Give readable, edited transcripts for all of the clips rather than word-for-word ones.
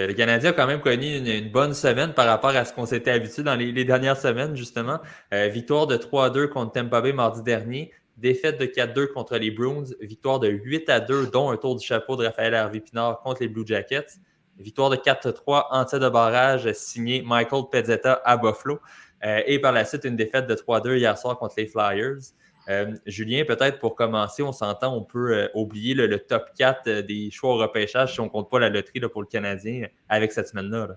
Le Canadien a quand même connu une bonne semaine par rapport à ce qu'on s'était habitué dans les dernières semaines, justement. Victoire de 3-2 contre Tampa Bay mardi dernier, défaite de 4-2 contre les Bruins, victoire de 8-2, dont un tour du chapeau de Raphaël Harvey-Pinard contre les Blue Jackets, victoire de 4-3 en tête de barrage signé Michael Pezzetta à Buffalo, et par la suite une défaite de 3-2 hier soir contre les Flyers. Julien, peut-être pour commencer, on s'entend, on peut oublier le top 4 des choix au repêchage si on ne compte pas la loterie là, pour le Canadien avec cette semaine-là. Là.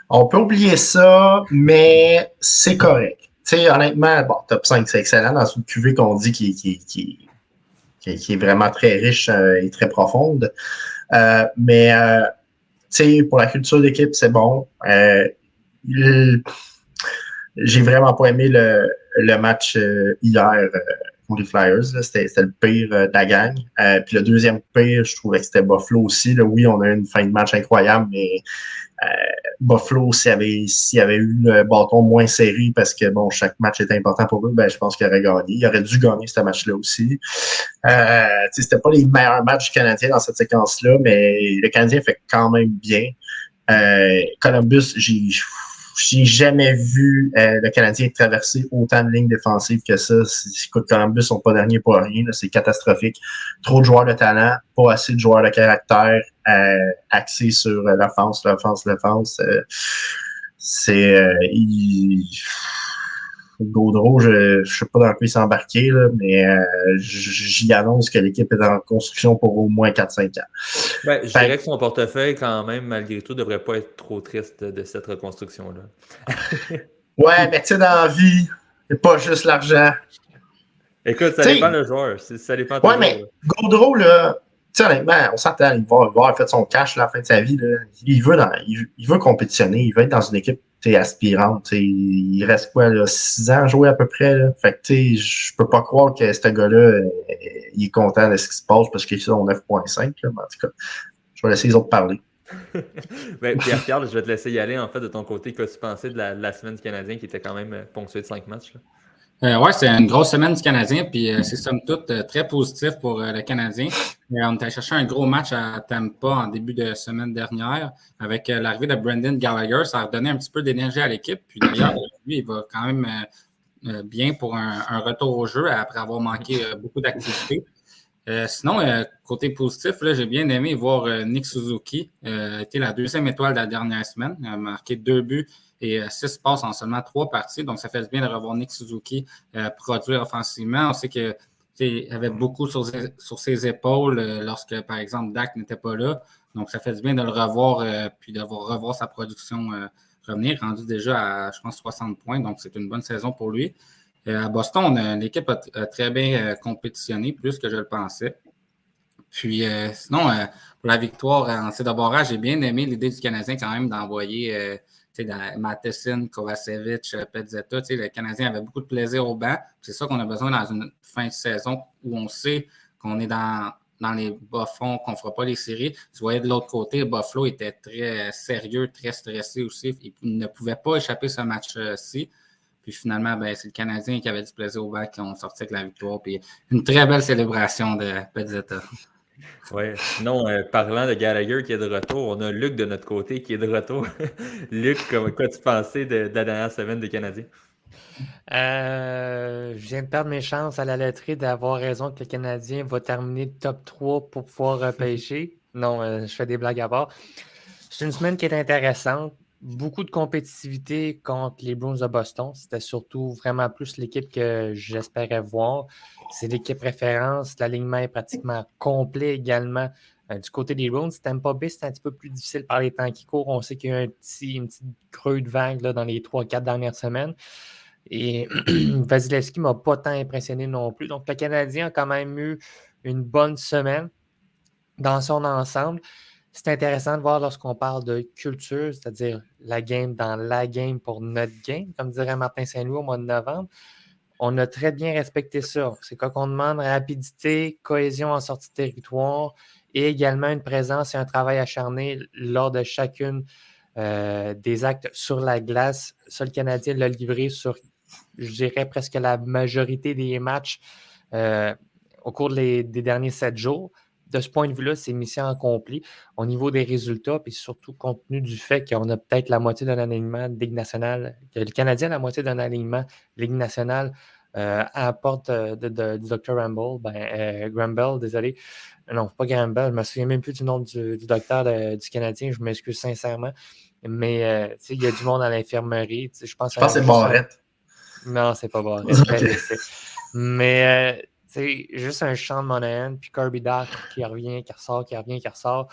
On peut oublier ça, mais c'est correct. Tu sais, honnêtement, bon, top 5, c'est excellent dans une cuvée qu'on dit qui est vraiment très riche et très profonde. Mais tu sais, pour la culture d'équipe, c'est bon. J'ai vraiment pas aimé le match hier pour les Flyers. C'était le pire de la gang. Puis le deuxième pire, je trouvais que c'était Buffalo aussi. Là. Oui, on a eu une fin de match incroyable, mais Buffalo, s'il y avait eu le bâton moins serré parce que bon, chaque match était important pour eux, ben je pense qu'il aurait gagné. Il aurait dû gagner ce match-là aussi. C'était pas les meilleurs matchs du Canadien dans cette séquence-là, mais le Canadien fait quand même bien. Columbus, j'ai jamais vu le Canadien traverser autant de lignes défensives que ça. Écoute, Columbus sont pas derniers pour rien. C'est catastrophique. Trop de joueurs de talent, pas assez de joueurs de caractère axés sur l'offense. Gaudreau, je ne sais pas dans quoi il s'est embarqué, là, mais j'y annonce que l'équipe est en construction pour au moins 4-5 ans. Ben, je dirais que son portefeuille, quand même, malgré tout, ne devrait pas être trop triste de cette reconstruction-là. Ouais, mais tu sais, dans la vie, c'est pas juste l'argent. Écoute, ça T'sais, dépend le joueur. Ça dépend ouais, toujours. mais Gaudreau, là, tu sais, honnêtement, on s'entend, il va avoir fait son cash là, à la fin de sa vie. Là. Il veut compétitionner, il veut être dans une équipe aspirante. Il reste quoi, là, 6 ans à jouer à peu près. Là. Fait que, tu sais, je peux pas croire que ce gars-là, il est content de ce qui se passe parce qu'il est sur 9.5. Là, mais en tout cas, je vais laisser les autres parler. Ben, Pierre-Carl, je vais te laisser y aller. En fait, de ton côté, qu'as-tu pensé de la semaine du Canadien qui était quand même ponctuée de 5 matchs? Là? Oui, c'est une grosse semaine du Canadien, puis c'est somme toute très positif pour le Canadien. On est allé chercher un gros match à Tampa en début de semaine dernière avec l'arrivée de Brendan Gallagher. Ça a redonné un petit peu d'énergie à l'équipe. Puis d'ailleurs, lui, il va quand même bien pour un retour au jeu après avoir manqué beaucoup d'activités. Sinon, côté positif, là, j'ai bien aimé voir Nick Suzuki. Était la deuxième étoile de la dernière semaine. Il a marqué 2 buts et 6 passes en seulement 3 parties. Donc, ça fait bien de revoir Nick Suzuki produire offensivement. On sait qu'il avait beaucoup sur ses épaules lorsque, par exemple, Dak n'était pas là. Donc, ça fait du bien de le revoir puis de revoir sa production revenir, rendu déjà à, je pense, 60 points. Donc, c'est une bonne saison pour lui. À Boston, l'équipe a très bien compétitionné, plus que je le pensais. Puis sinon, pour la victoire en tir de barrage, j'ai bien aimé l'idée du Canadien quand même d'envoyer Matheson, Kovacevic, Pezzetta. Le Canadien avait beaucoup de plaisir au banc. C'est ça qu'on a besoin dans une fin de saison où on sait qu'on est dans les bas-fonds, qu'on ne fera pas les séries. Tu voyais de l'autre côté, Buffalo était très sérieux, très stressé aussi. Il ne pouvait pas échapper ce match-ci. Puis finalement, ben, c'est le Canadien qui avait du plaisir au banc qui ont sorti avec la victoire. Puis une très belle célébration de Pezzetta. Oui, sinon, parlant de Gallagher qui est de retour, on a Luc de notre côté qui est de retour. Luc, quoi tu pensais de la dernière semaine des Canadiens? Je viens de perdre mes chances à la loterie d'avoir raison que le Canadien va terminer top 3 pour pouvoir repêcher. Non, je fais des blagues à part. C'est une semaine qui est intéressante. Beaucoup de compétitivité contre les Bruins de Boston. C'était surtout vraiment plus l'équipe que j'espérais voir. C'est l'équipe référence. L'alignement est pratiquement complet également. Du côté des Bruins, Tampa Bay, c'est un petit peu plus difficile par les temps qui courent. On sait qu'il y a une petite creux de vague là, dans les 3-4 dernières semaines. Et Vasilevski ne m'a pas tant impressionné non plus. Donc, le Canadien a quand même eu une bonne semaine dans son ensemble. C'est intéressant de voir lorsqu'on parle de culture, c'est-à-dire la game dans la game pour notre game, comme dirait Martin Saint-Louis au mois de novembre. On a très bien respecté ça. C'est quoi qu'on demande? Rapidité, cohésion en sortie de territoire et également une présence et un travail acharné lors de chacune des actes sur la glace. Ça, le Canadien l'a livré sur, je dirais, presque la majorité des matchs au cours des derniers 7 jours. de ce point de vue-là, c'est mission accomplie au niveau des résultats, puis surtout compte tenu du fait qu'on a peut-être la moitié d'un alignement de Ligue nationale, que le Canadien a la moitié d'un alignement Ligue nationale à la porte du Dr. Gramble, désolé. Non, pas Gramble, je ne me souviens même plus du nom du docteur du Canadien, je m'excuse sincèrement. Mais il y a du monde à l'infirmerie. Je pense que c'est Barrette. Non, c'est pas Barrette. Okay. Mais juste un champ de Monahan, puis Kirby Dach qui revient, qui ressort, qui revient, qui ressort.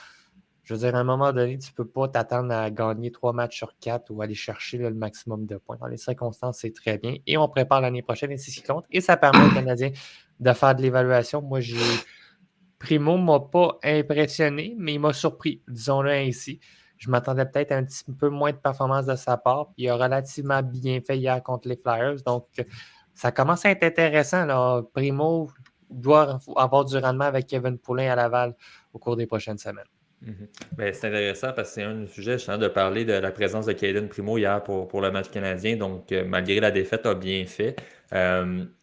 Je veux dire, à un moment donné, tu ne peux pas t'attendre à gagner 3 matchs sur 4 ou aller chercher le maximum de points. Dans les circonstances, c'est très bien. Et on prépare l'année prochaine, et c'est ce qui compte. Et ça permet aux Canadiens de faire de l'évaluation. Moi, Primo ne m'a pas impressionné, mais il m'a surpris, disons-le ainsi. Je m'attendais peut-être à un petit peu moins de performance de sa part. Puis il a relativement bien fait hier contre les Flyers. Donc, ça commence à être intéressant. Là. Primo doit avoir du rendement avec Kevin Poulin à Laval au cours des prochaines semaines. Bien, c'est intéressant parce que c'est un sujet, je de parler de la présence de Caden Primo hier pour le match canadien. Donc, malgré la défaite, a bien fait.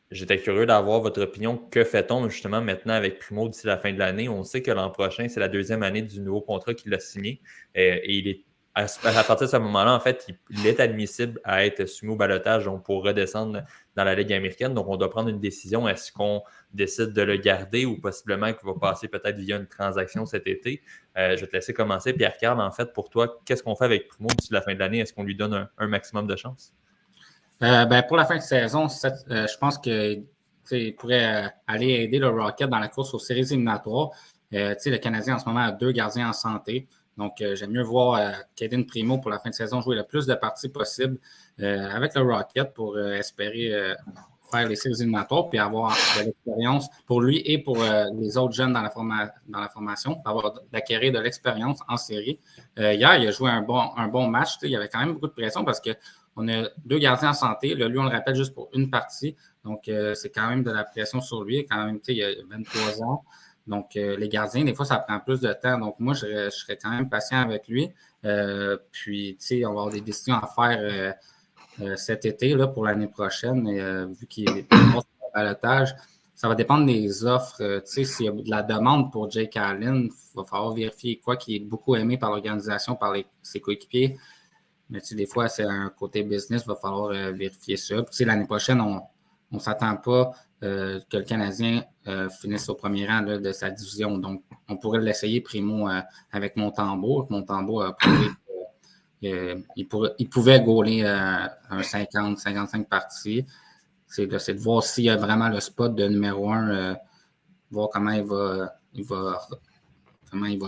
J'étais curieux d'avoir votre opinion. Que fait-on justement maintenant avec Primo d'ici la fin de l'année? On sait que l'an prochain, c'est la 2e année du nouveau contrat qu'il a signé. Et il est à partir de ce moment-là, en fait, il est admissible à être soumis au ballottage donc pour redescendre dans la Ligue américaine. Donc, on doit prendre une décision. Est-ce qu'on décide de le garder ou possiblement qu'il va passer peut-être via une transaction cet été? Je vais te laisser commencer. Pierre-Carl, en fait, pour toi, qu'est-ce qu'on fait avec Primo d'ici la fin de l'année? Est-ce qu'on lui donne un maximum de chance? Pour la fin de saison, je pense qu'il pourrait aller aider le Rocket dans la course aux séries éliminatoires. Le Canadien, en ce moment, a 2 gardiens en santé. Donc, j'aime mieux voir Caden Primo pour la fin de saison jouer le plus de parties possible avec le Rocket pour espérer faire les séries éliminatoires puis avoir de l'expérience pour lui et pour les autres jeunes dans la formation, d'acquérir de l'expérience en série. Hier, il a joué un bon match. Il y avait quand même beaucoup de pression parce qu'on a 2 gardiens en santé. Là, lui, on le rappelle juste pour une partie. Donc, c'est quand même de la pression sur lui. Quand même, il a 23 ans. Donc, les gardiens, des fois, ça prend plus de temps. Donc, moi, je serais quand même patient avec lui. Puis, on va avoir des décisions à faire cet été là, pour l'année prochaine. Vu qu'il est au ballottage, ça va dépendre des offres. S'il y a de la demande pour Jake Allen, il va falloir vérifier qu'il est beaucoup aimé par l'organisation, par ses coéquipiers. Mais des fois, c'est un côté business, il va falloir vérifier ça. Puis, l'année prochaine, on ne s'attend pas que le Canadien finisse au premier rang là, de sa division. Donc, on pourrait l'essayer Primo avec Montembeault. Montembeault a prouvé qu'il pouvait gauler un 50-55 parties. C'est de voir s'il y a vraiment le spot de numéro 1, voir comment il va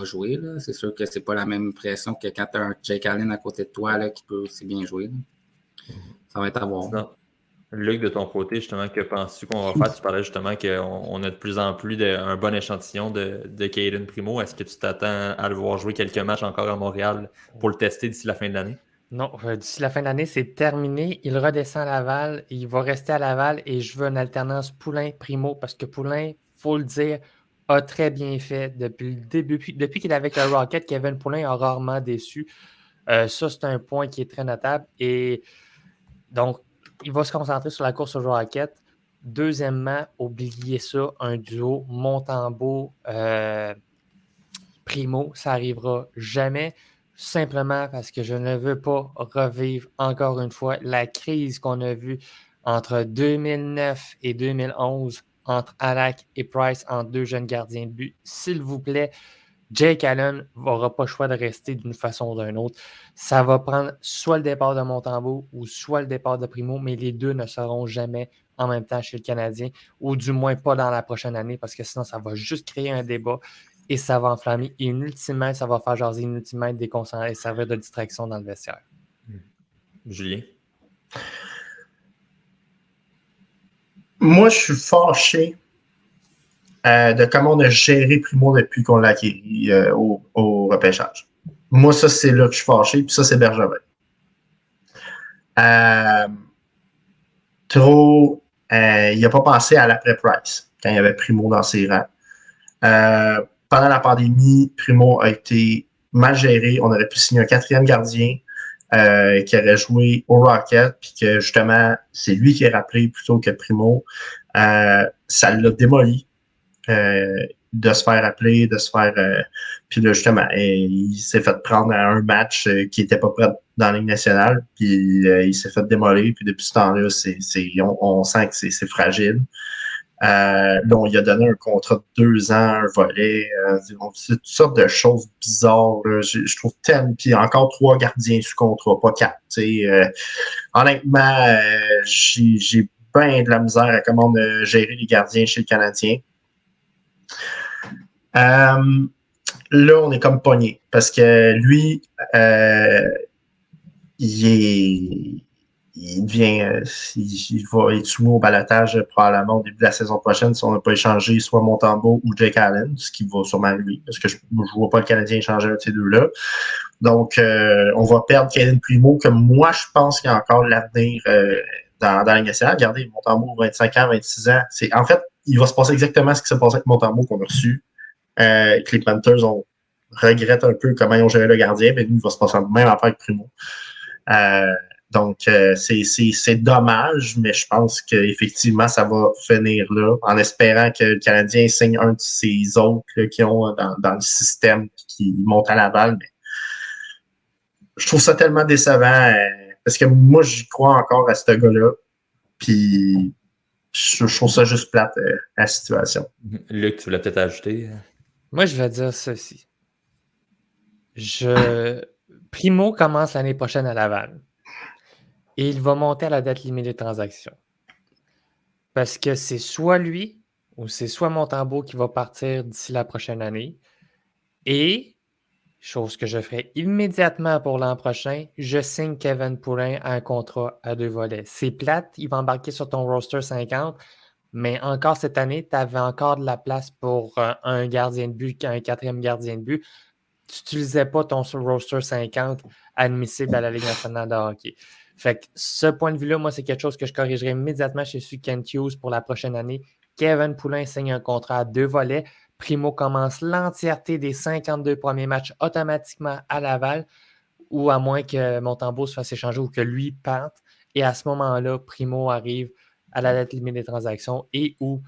jouer. Là. C'est sûr que c'est pas la même pression que quand tu as un Jake Allen à côté de toi là, qui peut aussi bien jouer. Là. Ça va être à voir. Non. Luc, de ton côté, justement, que penses-tu qu'on va faire? Tu parlais justement qu'on a de plus en plus un bon échantillon de Caden Primo. Est-ce que tu t'attends à le voir jouer quelques matchs encore à Montréal pour le tester d'ici la fin de l'année? Non, d'ici la fin de l'année, c'est terminé. Il redescend à Laval. Il va rester à Laval et je veux une alternance Poulin-Primo parce que Poulin, il faut le dire, a très bien fait depuis le début. Depuis qu'il est avec le Rocket, Kevin Poulin a rarement déçu. Ça, c'est un point qui est très notable. Et donc, il va se concentrer sur la course au Rocket. Deuxièmement, oubliez ça, un duo Montembeault Primo, ça n'arrivera jamais. Simplement parce que je ne veux pas revivre encore une fois la crise qu'on a vue entre 2009 et 2011 entre Halak et Price, entre 2 jeunes gardiens de but. S'il vous plaît, Jake Allen n'aura pas le choix de rester d'une façon ou d'une autre. Ça va prendre soit le départ de Montembeault ou soit le départ de Primo, mais les deux ne seront jamais en même temps chez le Canadien, ou du moins pas dans la prochaine année, parce que sinon, ça va juste créer un débat et ça va enflammer. Et inutilement, ça va faire jaser, inutilement être déconcentré et servir de distraction dans le vestiaire. Julien? Moi, je suis fâché de comment on a géré Primo depuis qu'on l'a acquis au repêchage. Moi, ça, c'est là que je suis fâché, puis ça, c'est Bergevin. Il n'a pas pensé à l'après-Price, quand il y avait Primo dans ses rangs. Pendant la pandémie, Primo a été mal géré. On aurait pu signer un 4e gardien qui aurait joué au Rocket, puis que justement, c'est lui qui est rappelé plutôt que Primo. Ça l'a démoli. de se faire appeler, de se faire... puis là, justement, il s'est fait prendre à un match qui était pas prêt dans la Ligue nationale, puis il s'est fait démolir, puis depuis ce temps-là, on sent que c'est fragile. Là, on lui a donné un contrat de 2 ans, un volet. C'est toutes sortes de choses bizarres. Je trouve tellement. Puis encore 3 gardiens sous contrat, pas 4. Honnêtement, j'ai bien de la misère à comment gérer les gardiens chez le Canadien. Là, on est comme pogné. Parce que lui, il va être soumis au balotage probablement au début de la saison prochaine si on n'a pas échangé soit Montembeault ou Jake Allen, ce qui va sûrement arriver, parce que je ne vois pas le Canadien échanger un de ces deux-là. Donc, on va perdre Caden Primo, que moi, je pense qu'il y a encore l'avenir dans la Ligue nationale. Regardez, Montembeault, 25 ans, 26 ans. En fait, il va se passer exactement ce qui s'est passé avec Montembeault qu'on a reçu. Que les Panthers regrettent un peu comment ils ont géré le gardien, mais nous, il va se passer la même affaire avec Primo. Donc, c'est dommage, mais je pense qu'effectivement, ça va finir là, en espérant que le Canadien signe un de ses autres là, qui ont dans le système qui monte à la balle. Mais je trouve ça tellement décevant parce que moi, j'y crois encore à ce gars-là. Puis, je trouve ça juste plate la situation. Luc, tu voulais peut-être ajouter? Moi, je vais dire ceci. Primo commence l'année prochaine à Laval. Et il va monter à la date limite des transactions. Parce que c'est soit lui ou c'est soit Montembeault qui va partir d'ici la prochaine année. Et, chose que je ferai immédiatement pour l'an prochain, je signe Kevin Poulin à un contrat à 2 volets. C'est plate, il va embarquer sur ton roster 50, mais encore cette année, tu avais encore de la place pour un gardien de but, un 4e gardien de but. Tu n'utilisais pas ton roster 50 admissible à la Ligue nationale de hockey. Fait que ce point de vue-là, moi, c'est quelque chose que je corrigerai immédiatement chez Kent Hughes pour la prochaine année. Kevin Poulin signe un contrat à 2 volets. Primo commence l'entièreté des 52 premiers matchs automatiquement à Laval, ou à moins que Montembeault se fasse échanger ou que lui parte. Et à ce moment-là, Primo arrive à la date limite des transactions et ou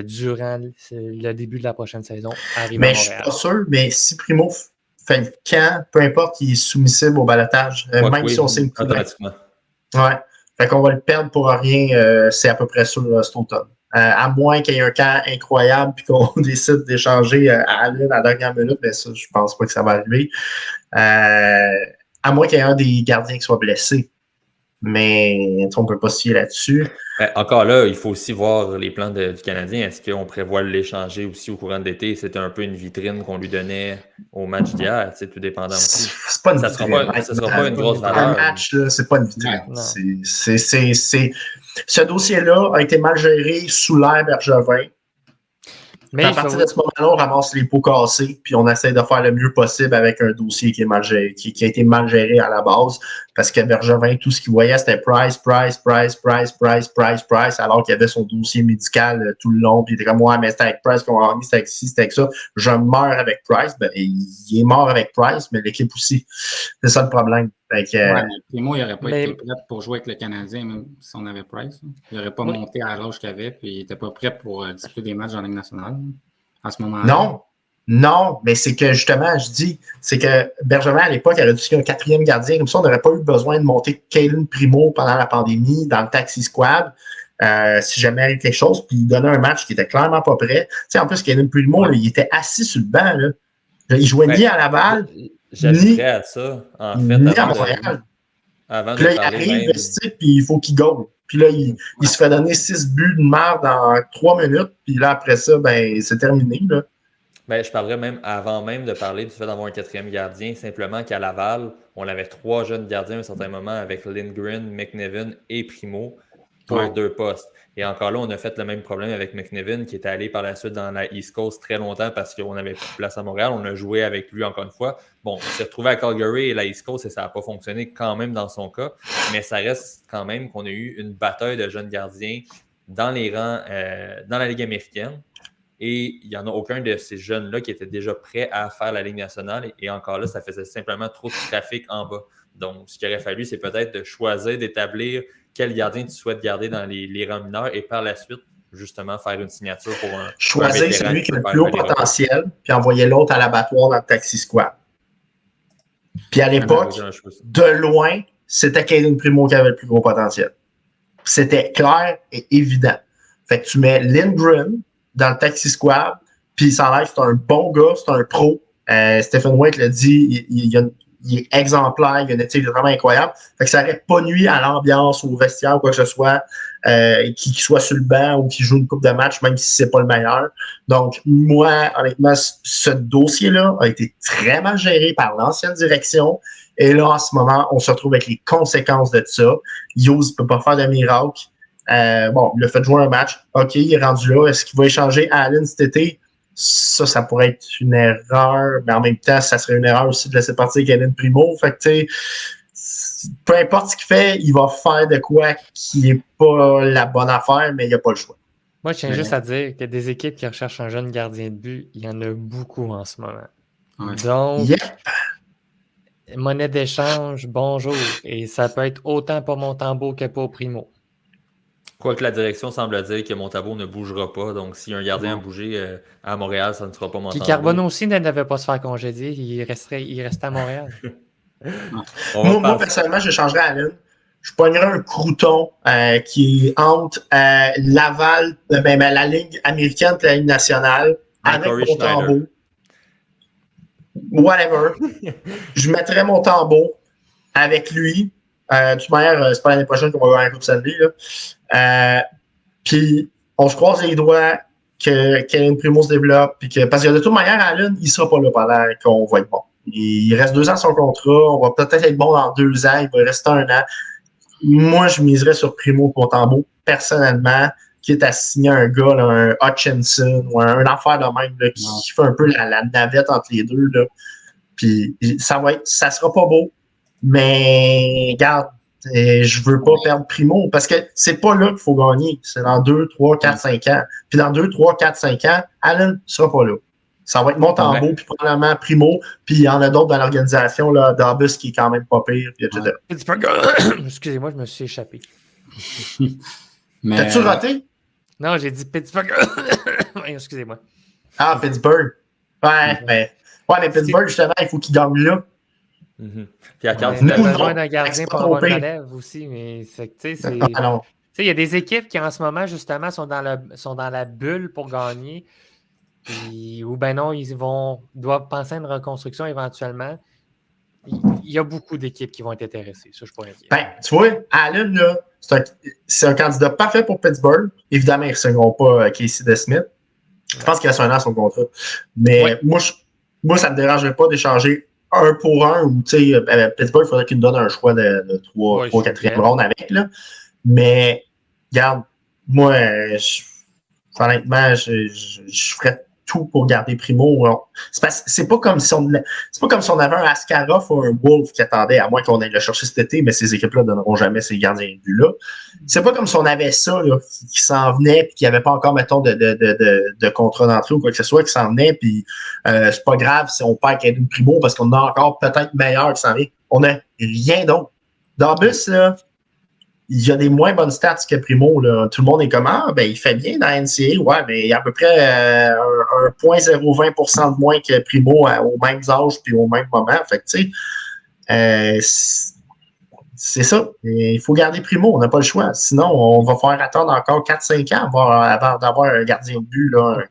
durant le début de la prochaine saison, arrive à Mais je suis Montréal. pas sûr, mais si Primo fait le camp, peu importe, il est soumissible au balotage, même si on signe Poulin. Automatiquement. Ouais. Fait qu'on va le perdre pour rien, c'est à peu près sûr cet automne. À moins qu'il y ait un camp incroyable puis qu'on décide d'échanger à Allen à la dernière minute, mais ça, je pense pas que ça va arriver. À moins qu'il y ait un des gardiens qui soit blessé. Mais on ne peut pas se fier là-dessus. Encore là, il faut aussi voir les plans du Canadien. Est-ce qu'on prévoit de l'échanger aussi au courant de l'été? C'était un peu une vitrine qu'on lui donnait au match d'hier, tout dépendant aussi. C'est pas une vitrine. Ça sera pas une grosse valeur. Un match, là, c'est pas une vitrine. Ouais. Ce dossier-là a été mal géré sous l'ère Bergevin. Mais à partir de ce moment-là, on ramasse les pots cassés, puis on essaie de faire le mieux possible avec un dossier qui est mal géré, qui a été mal géré à la base, parce que Bergevin, tout ce qu'il voyait, c'était Price, alors qu'il avait son dossier médical tout le long, puis il était comme, ouais, mais c'était avec Price qu'on a gagné, c'était avec ci, c'était avec ça. Je meurs avec Price. Ben, il est mort avec Price, mais l'équipe aussi. C'est ça le problème. Primo, il n'aurait pas été prêt pour jouer avec le Canadien, même si on avait Price. Il n'aurait pas monté à l'âge qu'il avait, puis il n'était pas prêt pour disputer des matchs dans la Ligue nationale à ce moment-là. Non, mais c'est que justement, je dis, c'est que Bergevin, à l'époque, aurait dû un 4e gardien. Comme ça, on n'aurait pas eu besoin de monter Caden Primo pendant la pandémie dans le taxi squad. Si jamais il arrive quelque chose, puis il donnait un match qui était clairement pas prêt. Tu sais, en plus, Caden Primo, là, il était assis sur le banc. Là. Il jouait ni à Laval, ni à ça, en fait, ni à Montréal. Puis là, il arrive, puis il faut qu'il goal. Puis là, il se fait donner 6 buts de merde dans 3 minutes. Puis là, après ça, ben, c'est terminé. Là. Ben, je parlerais même, avant même de parler du fait d'avoir un 4e gardien, simplement qu'à Laval, on avait 3 jeunes gardiens à un certain moment avec Lindgren, McNevin et Primo pour 2 postes. Et encore là, on a fait le même problème avec McNevin qui était allé par la suite dans la East Coast très longtemps parce qu'on n'avait plus de place à Montréal. On a joué avec lui encore une fois. Bon, on s'est retrouvé à Calgary et la East Coast et ça n'a pas fonctionné quand même dans son cas. Mais ça reste quand même qu'on a eu une bataille de jeunes gardiens dans les rangs, dans la Ligue américaine. Et il n'y en a aucun de ces jeunes-là qui était déjà prêt à faire la Ligue nationale. Et encore là, ça faisait simplement trop de trafic en bas. Donc, ce qu'il aurait fallu, c'est peut-être de choisir d'établir quel gardien tu souhaites garder dans les rangs mineurs et par la suite justement faire une signature pour un Choisir vétéran celui qui a le peut plus haut faire les potentiel, puis envoyer l'autre à l'abattoir dans le taxi squad. Puis à l'époque, de loin, c'était Cayden Primo qui avait le plus gros potentiel. C'était clair et évident. Fait que tu mets Lindgren dans le taxi squad, puis ça a l'air que c'est un bon gars, c'est un pro. Stephen White l'a dit, il est exemplaire, il a une éthique vraiment incroyable. Fait que ça n'aurait pas nuit à l'ambiance ou au vestiaire ou quoi que ce soit, qu'il soit sur le banc ou qu'il joue une coupe de match, même si c'est pas le meilleur. Donc, moi, honnêtement, ce dossier-là a été très mal géré par l'ancienne direction. Et là, en ce moment, on se retrouve avec les conséquences de ça. Hughes ne peut pas faire de miracle. Bon, il a fait jouer un match. OK, il est rendu là. Est-ce qu'il va échanger Allen cet été? Ça pourrait être une erreur, mais en même temps, ça serait une erreur aussi de laisser partir Cayden Primo. Fait que, tu sais, peu importe ce qu'il fait, il va faire de quoi qui n'est pas la bonne affaire, mais il n'y a pas le choix. Moi, je tiens juste à dire que des équipes qui recherchent un jeune gardien de but, il y en a beaucoup en ce moment. Ouais. Donc, monnaie d'échange, bonjour. Et ça peut être autant pour Montembeault que pour Primo. Quoique la direction semble dire que Montembeault ne bougera pas. Donc, si un gardien a bougé à Montréal, ça ne sera pas Montembeault. Puis Carbone aussi ne devait pas se faire congédier. Il restait à Montréal. Moi, personnellement, je changerais Allen. Je pognerais un crouton qui est entre Laval, la Ligue américaine et la Ligue nationale, avec Montembeault. Whatever. Je mettrais Montembeault avec lui. De toute manière, c'est pas l'année prochaine qu'on va avoir un Coupe Stanley. Puis, on se croise les doigts que Cayden Primo se développe. Parce que de toute manière, Allen, il sera pas là pendant qu'on va être bon. Il reste 2 ans son contrat. On va peut-être être bon dans 2 ans. Il va rester 1 an. Moi, je miserais sur Primo pour Montembeault, personnellement, quitte à signer un gars, là, un Hutchinson ou un affaire de même là, qui fait un peu la navette entre les deux. Là. Puis ça sera pas beau, mais regarde, je veux pas perdre Primo parce que c'est pas là qu'il faut gagner. C'est dans 2, 3, 4, 5 ans. Puis dans 2, 3, 4, 5 ans, Allen sera pas là. Ça va être Montembeault, puis probablement Primo, puis il y en a d'autres dans l'organisation, là, Dabus qui est quand même pas pire, puis etc. Excusez-moi, je me suis échappé. T'as-tu raté? Non, j'ai dit Pittsburgh. Excusez-moi. Ah, Pittsburgh. Ouais, mais Pittsburgh, justement, il faut qu'il gagne là. Mm-hmm. Puis à on a besoin d'un gardien pour avoir une relève aussi, mais c'est... il y a des équipes qui, en ce moment, justement, sont dans la bulle pour gagner. Ou ben non, doivent penser à une reconstruction éventuellement. Il y a beaucoup d'équipes qui vont être intéressées. Ça, je pourrais dire. Ben, tu vois, Allen, là, c'est un candidat parfait pour Pittsburgh. Évidemment, ils ne signeront pas Casey DeSmith. Je pense qu'il reste 1 an son contrat. Mais moi, ça ne me dérangerait pas d'échanger 1 pour 1. Ou, tu sais, Pittsburgh, il faudrait qu'il nous donne un choix de 3 4e ronde avec. Là. Mais, regarde, moi, honnêtement, je ferais tout pour garder Primo. C'est pas comme si on avait un Askarov ou un Wolf qui attendait, à moins qu'on aille le chercher cet été, mais ces équipes-là ne donneront jamais ces gardiens de but-là. C'est pas comme si on avait ça, là, qui s'en venait, puis qu'il n'y avait pas encore, mettons, de contrat d'entrée ou quoi que ce soit, qui s'en venait, puis c'est pas grave si on perd Cayden Primo parce qu'on a encore peut-être meilleur qui s'en vient. On n'a rien d'autre. Dabus, là, il y a des moins bonnes stats que Primo. Là. Tout le monde est comme il fait bien dans la NCAA, ouais, mais il y a à peu près 1,020% de moins que Primo aux mêmes âges puis au même moment. Fait que, tu sais, c'est ça. Il faut garder Primo, on n'a pas le choix. Sinon, on va faire attendre encore 4-5 ans avant d'avoir un gardien de but, là,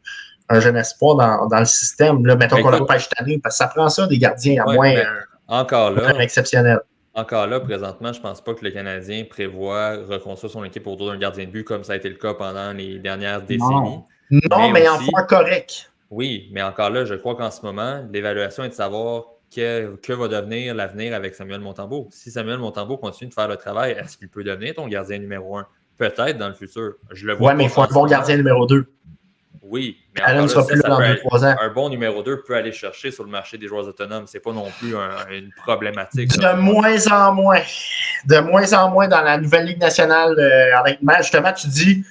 un jeune espoir dans le système. Là, mettons qu'on l'a pas cette année, parce que ça prend ça des gardiens à moins encore là, exceptionnel. Encore là, présentement, je ne pense pas que le Canadien prévoit reconstruire son équipe autour d'un gardien de but comme ça a été le cas pendant les dernières décennies. Non, mais en faire correct. Oui, mais encore là, je crois qu'en ce moment, l'évaluation est de savoir que va devenir l'avenir avec Samuel Montembeault. Si Samuel Montembeault continue de faire le travail, est-ce qu'il peut devenir ton gardien numéro 1? Peut-être dans le futur. Je le vois mais il faut un bon gardien numéro 2. Oui, mais Allen sera plus là dans 2-3 ans. Un bon numéro 2 peut aller chercher sur le marché des joueurs autonomes. C'est pas non plus une problématique. De moins en moins. De moins en moins dans la nouvelle Ligue nationale. Justement, tu dis,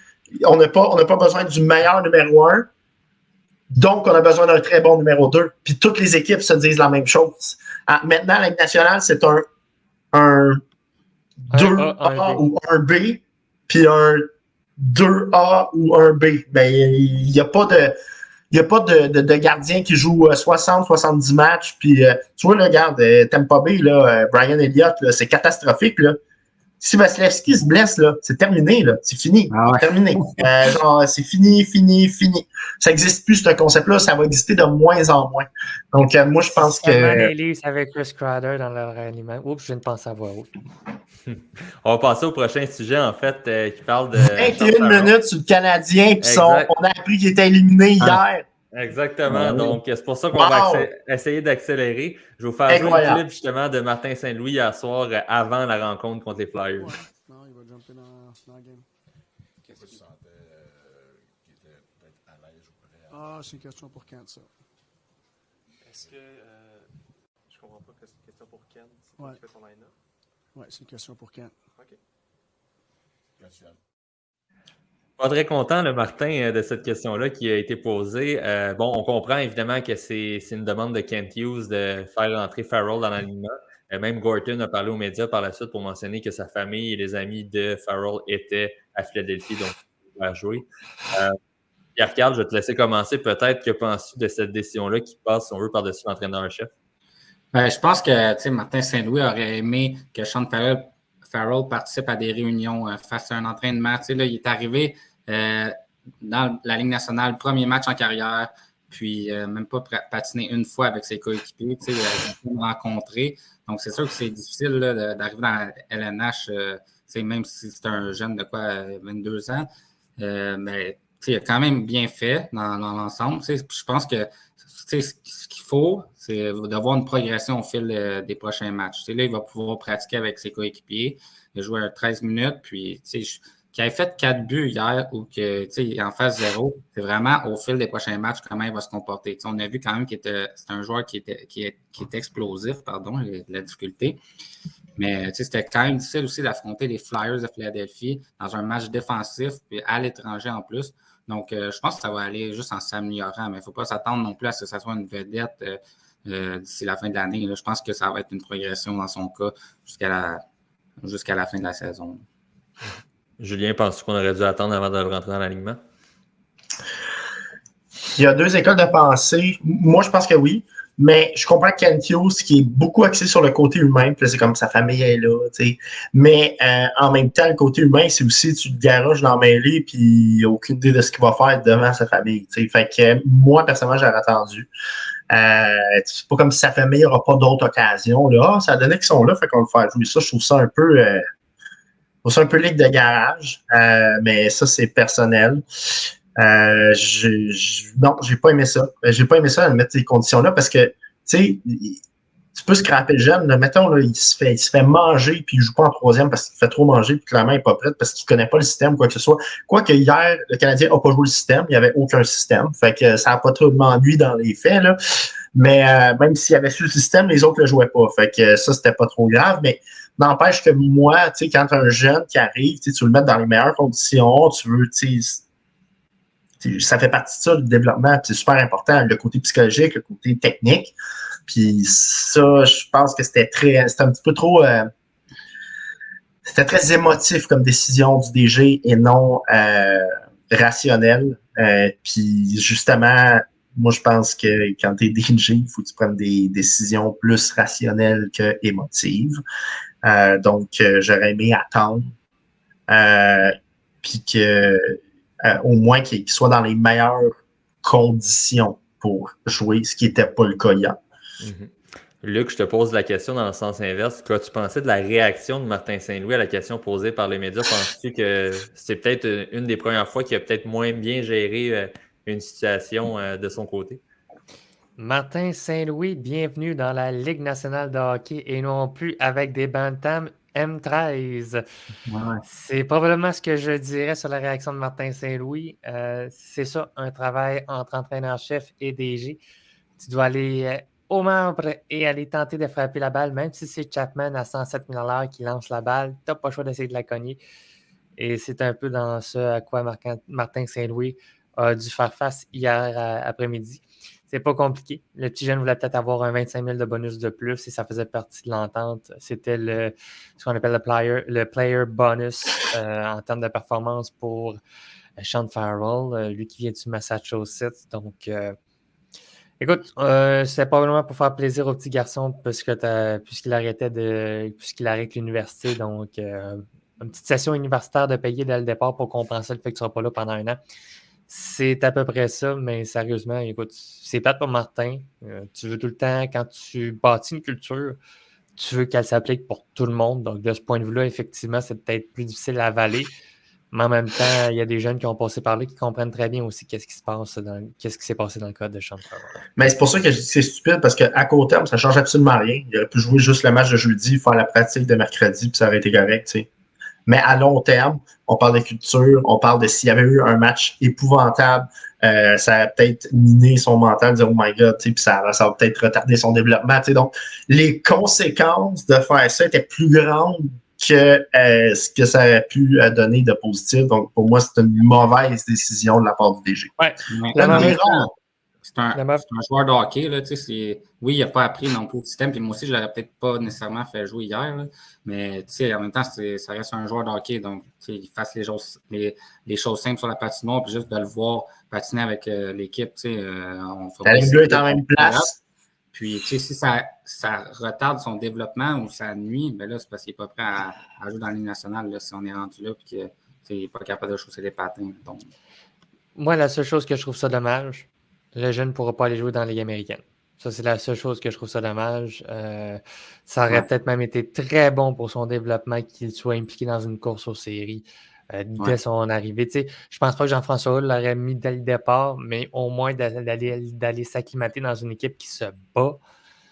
on n'a pas besoin du meilleur numéro 1. Donc, on a besoin d'un très bon numéro 2. Puis toutes les équipes se disent la même chose. Maintenant, la Ligue nationale, c'est un 2A ou un B, puis un 2A ou un B. Ben, il n'y a pas de gardien qui joue 60-70 matchs. Puis, tu vois, là, regarde, Tampa Bay, là, Brian Elliott, là, c'est catastrophique. Là. Si Vasilevski se blesse, là, c'est terminé. Là. C'est fini. Ah ouais. Terminé. C'est fini. Ça n'existe plus, ce concept-là. Ça va exister de moins en moins. Donc, moi, je pense que... les Leafs avec Chris Kreider dans leur aliment. Oups, je viens de penser à voix haute. On va passer au prochain sujet, en fait, qui parle de... 21 minutes sur le Canadien, puis on a appris qu'il était éliminé hier. Exactement. Donc, c'est pour ça qu'on va essayer d'accélérer. Je vais vous faire jouer un clip justement de Martin Saint-Louis hier soir avant la rencontre contre les Flyers. Ouais. Non, il va jumper dans la game. Qu'est-ce que tu sentais qu'il était peut-être à l'aise ou prêt? Ah, c'est une question pour Kent, ça. Est-ce que... je comprends pas que c'est une question pour Kent. C'est toi qui fais ton line-up? Oui, c'est une question pour Kent. OK. Pas très content, le Martin, de cette question-là qui a été posée. Bon, on comprend évidemment que c'est une demande de Kent Hughes de faire rentrer Farrell dans l'alignement. Même Gorton a parlé aux médias par la suite pour mentionner que sa famille et les amis de Farrell étaient à Philadelphie, donc il va jouer. Pierre-Carl, je vais te laisser commencer. Peut-être que penses-tu de cette décision-là qui passe, si on veut, par-dessus l'entraîneur-chef? Je pense que Martin Saint-Louis aurait aimé que Sean Farrell participe à des réunions face à un entraînement. Là, il est arrivé dans la Ligue nationale, premier match en carrière, puis même pas patiné une fois avec ses coéquipiers. Il a pas rencontré. Donc, c'est sûr que c'est difficile là, d'arriver dans la LNH, même si c'est un jeune de 22 ans. Mais il a quand même bien fait dans l'ensemble. Je pense que ce qu'il faut, c'est d'avoir une progression au fil des prochains matchs. Là, il va pouvoir pratiquer avec ses coéquipiers. Il a joué 13 minutes, puis qu'il ait fait 4 buts hier ou qu'il en fasse 0, c'est vraiment au fil des prochains matchs comment il va se comporter. On a vu quand même que c'est un joueur qui est explosif, pardon, la difficulté. Mais c'était quand même difficile aussi d'affronter les Flyers de Philadelphie dans un match défensif, puis à l'étranger en plus. Donc, je pense que ça va aller juste en s'améliorant, mais il ne faut pas s'attendre non plus à ce que ça soit une vedette d'ici la fin de l'année. Je pense que ça va être une progression dans son cas jusqu'à la fin de la saison. Julien, penses-tu qu'on aurait dû attendre avant de le rentrer dans l'alignement? Il y a deux écoles de pensée. Moi, je pense que oui. Mais je comprends Kent Hughes qui est beaucoup axé sur le côté humain. Puis c'est comme sa famille est là. T'sais. Mais en même temps, le côté humain, c'est aussi tu te garages dans la mêlée puis il n'y a aucune idée de ce qu'il va faire devant sa famille. T'sais. Fait que moi, personnellement, j'aurais attendu. C'est pas comme si sa famille n'aura pas d'autres occasions. Là. Ça a donné qu'ils sont là, fait qu'on va le faire jouer ça. Je trouve ça un peu... c'est un peu ligue de garage, mais ça, c'est personnel. Non, j'ai pas aimé ça. J'ai pas aimé ça de mettre ces conditions-là parce que, tu sais, tu peux scraper le jeune. Là, mettons, là, il se fait manger puis il joue pas en troisième parce qu'il fait trop manger puis clairement, il n'est pas prêt parce qu'il connaît pas le système ou quoi que ce soit. Quoique hier, le Canadien n'a pas joué le système. Il n'y avait aucun système. Fait que ça n'a pas trop d'ennui dans les faits, là. Mais même s'il y avait su le système, les autres ne le jouaient pas. Fait que ça, c'était pas trop grave. Mais n'empêche que moi, tu sais, quand un jeune qui arrive, tu veux le mettre dans les meilleures conditions, tu veux, tu sais, ça fait partie de ça, le développement, c'est super important, le côté psychologique, le côté technique. Puis ça, je pense que c'était un petit peu trop... c'était très émotif comme décision du DG et non rationnel. Puis justement, moi, je pense que quand tu es DG, il faut que tu prennes des décisions plus rationnelles que émotives. Donc, j'aurais aimé attendre. Puis que au moins qu'il soit dans les meilleures conditions pour jouer, ce qui n'était pas le cas hier. Mm-hmm. Luc, je te pose la question dans le sens inverse. Qu'as-tu pensé de la réaction de Martin Saint-Louis à la question posée par les médias? Penses-tu que c'est peut-être une des premières fois qu'il a peut-être moins bien géré une situation de son côté? Martin Saint-Louis, bienvenue dans la Ligue nationale de hockey et non plus avec des bantams M13. Ouais. C'est probablement ce que je dirais sur la réaction de Martin Saint-Louis. C'est ça, un travail entre entraîneur-chef et DG. Tu dois aller aux membres et aller tenter de frapper la balle, même si c'est Chapman à 107 000 à l'heure qui lance la balle. Tu n'as pas le choix d'essayer de la cogner. Et c'est un peu dans ce à quoi Martin Saint-Louis a dû faire face hier après-midi. C'est pas compliqué. Le petit jeune voulait peut-être avoir un 25 000 de bonus de plus et ça faisait partie de l'entente. C'était ce qu'on appelle le player bonus en termes de performance pour Sean Farrell, lui qui vient du Massachusetts. Donc, écoute, c'est probablement pour faire plaisir au petit garçon puisqu'il arrête l'université. Donc, une petite session universitaire de payer dès le départ pour compenser le fait que tu ne seras pas là pendant un an. C'est à peu près ça, mais sérieusement, écoute, c'est plate pour Martin. Tu veux tout le temps, quand tu bâtis une culture, tu veux qu'elle s'applique pour tout le monde. Donc, de ce point de vue-là, effectivement, c'est peut-être plus difficile à avaler. Mais en même temps, il y a des jeunes qui ont passé par là qui comprennent très bien aussi qu'est-ce qui s'est passé dans le cas de Sean Farrell. Mais c'est pour ça que je dis que c'est stupide, parce qu'à court terme, ça ne change absolument rien. Il aurait pu jouer juste le match de jeudi, faire la pratique de mercredi, puis ça aurait été correct, tu sais. Mais à long terme, on parle de culture, on parle de s'il y avait eu un match épouvantable, ça a peut-être miné son mental, de dire « Oh my God », puis ça va peut-être retarder son développement. Donc, les conséquences de faire ça étaient plus grandes que ce que ça aurait pu donner de positif. Donc, pour moi, c'est une mauvaise décision de la part du DG. Ouais, c'est un joueur de hockey. Là, oui, il n'a pas appris non plus le système. Puis moi aussi, je ne l'aurais peut-être pas nécessairement fait jouer hier. Là, mais en même temps, ça reste un joueur de hockey. Donc, il fasse les choses simples sur la patinoire. Puis juste de le voir patiner avec l'équipe. La Ligue bleue est en même place. Puis, si ça retarde son développement ou ça nuit, ben là, c'est parce qu'il n'est pas prêt à jouer dans la Ligue nationale. Là, si on est rendu là puis qu'il n'est pas capable de chausser les patins. Donc. Moi, la seule chose que je trouve ça dommage, le jeune ne pourra pas aller jouer dans la Ligue américaine. Ça, c'est la seule chose que je trouve ça dommage. Ça aurait peut-être même été très bon pour son développement qu'il soit impliqué dans une course aux séries dès son arrivée. Je ne pense pas que Jean-François Houle l'aurait mis dès le départ, mais au moins d'aller s'acclimater dans une équipe qui se bat,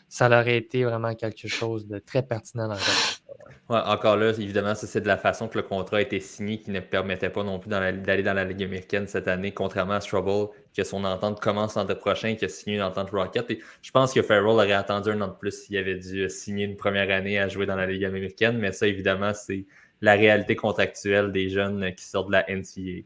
ça aurait été vraiment quelque chose de très pertinent dans le reste. Ouais, encore là, évidemment, ça c'est de la façon que le contrat a été signé qui ne permettait pas non plus d'aller dans la Ligue américaine cette année, contrairement à Struble, que son entente commence l'an prochain, qui a signé une entente Rocket. Et je pense que Farrell aurait attendu un an de plus s'il avait dû signer une première année à jouer dans la Ligue américaine, mais ça, évidemment, c'est la réalité contractuelle des jeunes qui sortent de la NCAA.